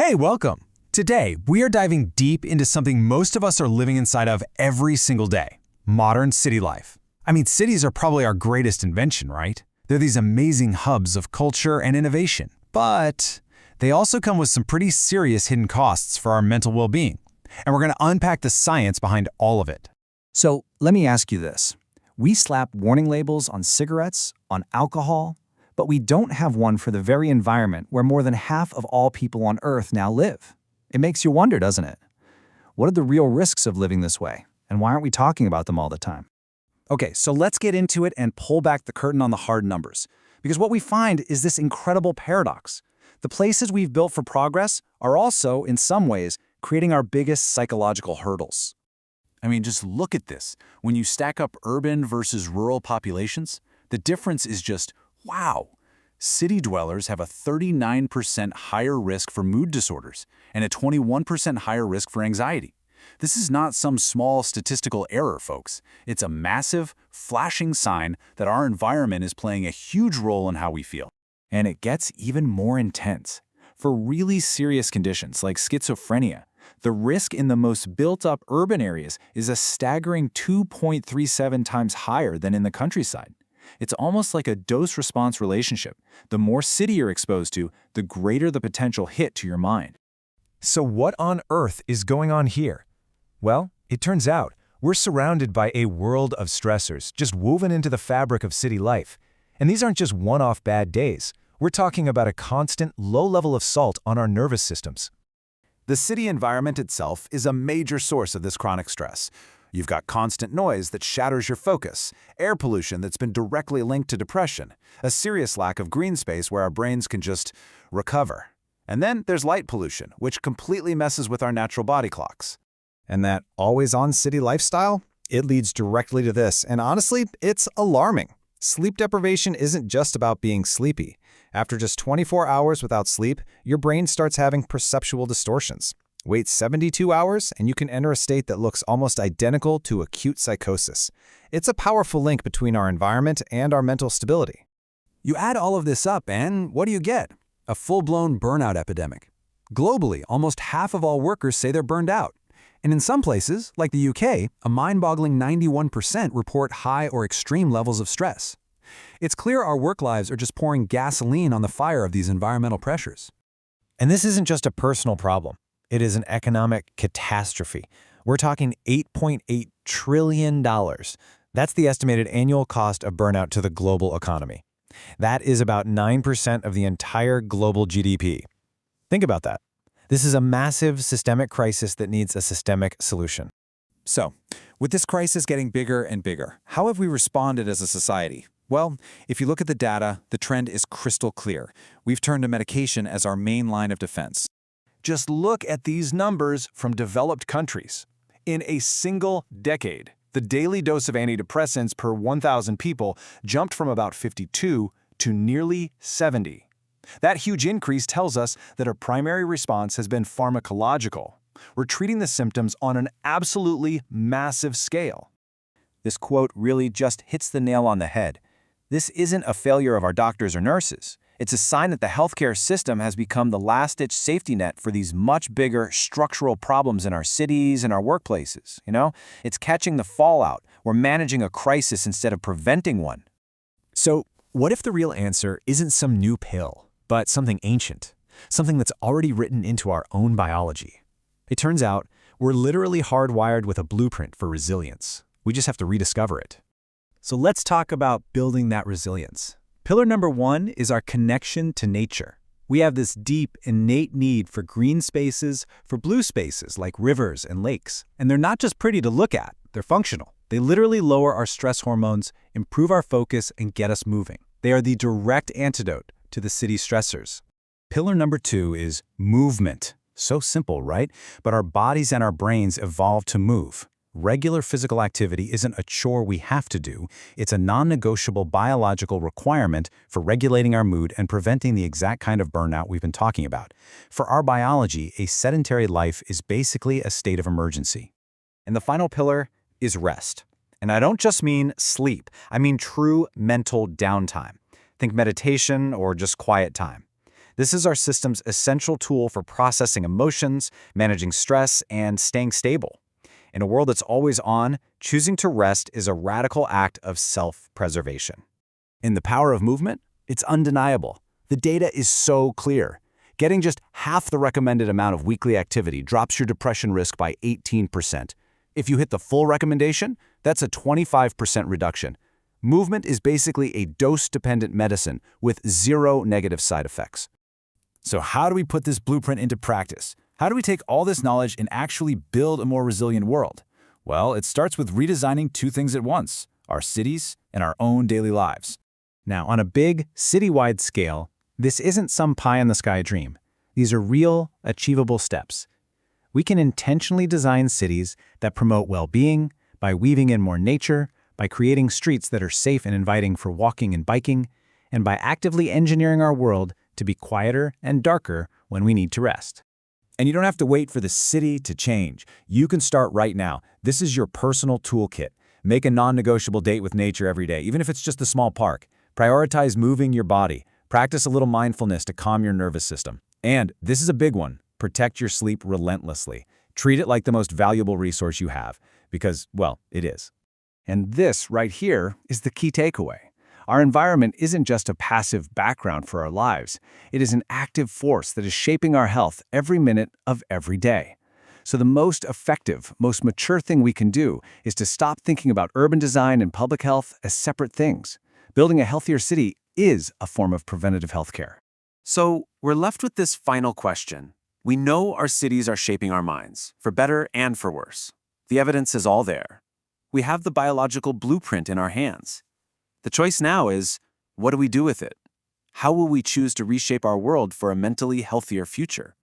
Hey, welcome! Today, we are diving deep into something most of us are living inside of every single day: modern city life. I mean, cities are probably our greatest invention, right? They're these amazing hubs of culture and innovation. But they also come with some pretty serious hidden costs for our mental well-being. And we're going to unpack the science behind all of it. So let me ask you this. We slap warning labels on cigarettes, on alcohol, but we don't have one for the very environment where more than half of all people on Earth now live. It makes you wonder, doesn't it? What are the real risks of living this way, and why aren't we talking about them all the time? Okay, so let's get into it and pull back the curtain on the hard numbers. Because what we find is this incredible paradox. The places we've built for progress are also, in some ways, creating our biggest psychological hurdles. I mean, just look at this. When you stack up urban versus rural populations, the difference is just, wow. City dwellers have a 39% higher risk for mood disorders and a 21% higher risk for anxiety. This is not some small statistical error, folks. It's a massive, flashing sign that our environment is playing a huge role in how we feel. And it gets even more intense. For really serious conditions like schizophrenia, the risk in the most built-up urban areas is a staggering 2.37 times higher than in the countryside. It's almost like a dose-response relationship. The more city you're exposed to, the greater the potential hit to your mind. So what on earth is going on here? Well, it turns out we're surrounded by a world of stressors just woven into the fabric of city life. And these aren't just one-off bad days. We're talking about a constant, low level of salt on our nervous systems. The city environment itself is a major source of this chronic stress. You've got constant noise that shatters your focus, air pollution that's been directly linked to depression, a serious lack of green space where our brains can just recover. And then there's light pollution, which completely messes with our natural body clocks. And that always-on city lifestyle, it leads directly to this, and honestly, it's alarming. Sleep deprivation isn't just about being sleepy. After just 24 hours without sleep, your brain starts having perceptual distortions. Wait 72 hours, and you can enter a state that looks almost identical to acute psychosis. It's a powerful link between our environment and our mental stability. You add all of this up, and what do you get? A full-blown burnout epidemic. Globally, almost half of all workers say they're burned out. And in some places, like the UK, a mind-boggling 91% report high or extreme levels of stress. It's clear our work lives are just pouring gasoline on the fire of these environmental pressures. And this isn't just a personal problem. It is an economic catastrophe. We're talking $8.8 trillion. That's the estimated annual cost of burnout to the global economy. That is about 9% of the entire global GDP. Think about that. This is a massive systemic crisis that needs a systemic solution. So, with this crisis getting bigger and bigger, how have we responded as a society? Well, if you look at the data, the trend is crystal clear. We've turned to medication as our main line of defense. Just look at these numbers from developed countries. In a single decade, the daily dose of antidepressants per 1,000 people jumped from about 52 to nearly 70. That huge increase tells us that our primary response has been pharmacological. We're treating the symptoms on an absolutely massive scale. This quote really just hits the nail on the head. This isn't a failure of our doctors or nurses. It's a sign that the healthcare system has become the last-ditch safety net for these much bigger structural problems in our cities and our workplaces, It's catching the fallout. We're managing a crisis instead of preventing one. So, what if the real answer isn't some new pill, but something ancient? Something that's already written into our own biology? It turns out, we're literally hardwired with a blueprint for resilience. We just have to rediscover it. So let's talk about building that resilience. Pillar number 1 is our connection to nature. We have this deep, innate need for green spaces, for blue spaces like rivers and lakes. And they're not just pretty to look at, they're functional. They literally lower our stress hormones, improve our focus, and get us moving. They are the direct antidote to the city stressors. Pillar number 2 is movement. So simple, right? But our bodies and our brains evolved to move. Regular physical activity isn't a chore we have to do. It's a non-negotiable biological requirement for regulating our mood and preventing the exact kind of burnout we've been talking about. For our biology, a sedentary life is basically a state of emergency. And the final pillar is rest. And I don't just mean sleep. I mean true mental downtime. Think meditation or just quiet time. This is our system's essential tool for processing emotions, managing stress, and staying stable. In a world that's always on, choosing to rest is a radical act of self-preservation. In the power of movement, it's undeniable. The data is so clear. Getting just half the recommended amount of weekly activity drops your depression risk by 18%. If you hit the full recommendation, that's a 25% reduction. Movement is basically a dose-dependent medicine with zero negative side effects. So how do we put this blueprint into practice? How do we take all this knowledge and actually build a more resilient world? Well, it starts with redesigning two things at once: our cities and our own daily lives. Now, on a big, citywide scale, this isn't some pie-in-the-sky dream. These are real, achievable steps. We can intentionally design cities that promote well-being by weaving in more nature, by creating streets that are safe and inviting for walking and biking, and by actively engineering our world to be quieter and darker when we need to rest. And you don't have to wait for the city to change. You can start right now. This is your personal toolkit. Make a non-negotiable date with nature every day, even if it's just a small park. Prioritize moving your body. Practice a little mindfulness to calm your nervous system. And this is a big one. Protect your sleep relentlessly. Treat it like the most valuable resource you have, because, well, it is. And this right here is the key takeaway. Our environment isn't just a passive background for our lives. It is an active force that is shaping our health every minute of every day. So the most effective, most mature thing we can do is to stop thinking about urban design and public health as separate things. Building a healthier city is a form of preventative healthcare. So we're left with this final question. We know our cities are shaping our minds, for better and for worse. The evidence is all there. We have the biological blueprint in our hands. The choice now is, what do we do with it? How will we choose to reshape our world for a mentally healthier future?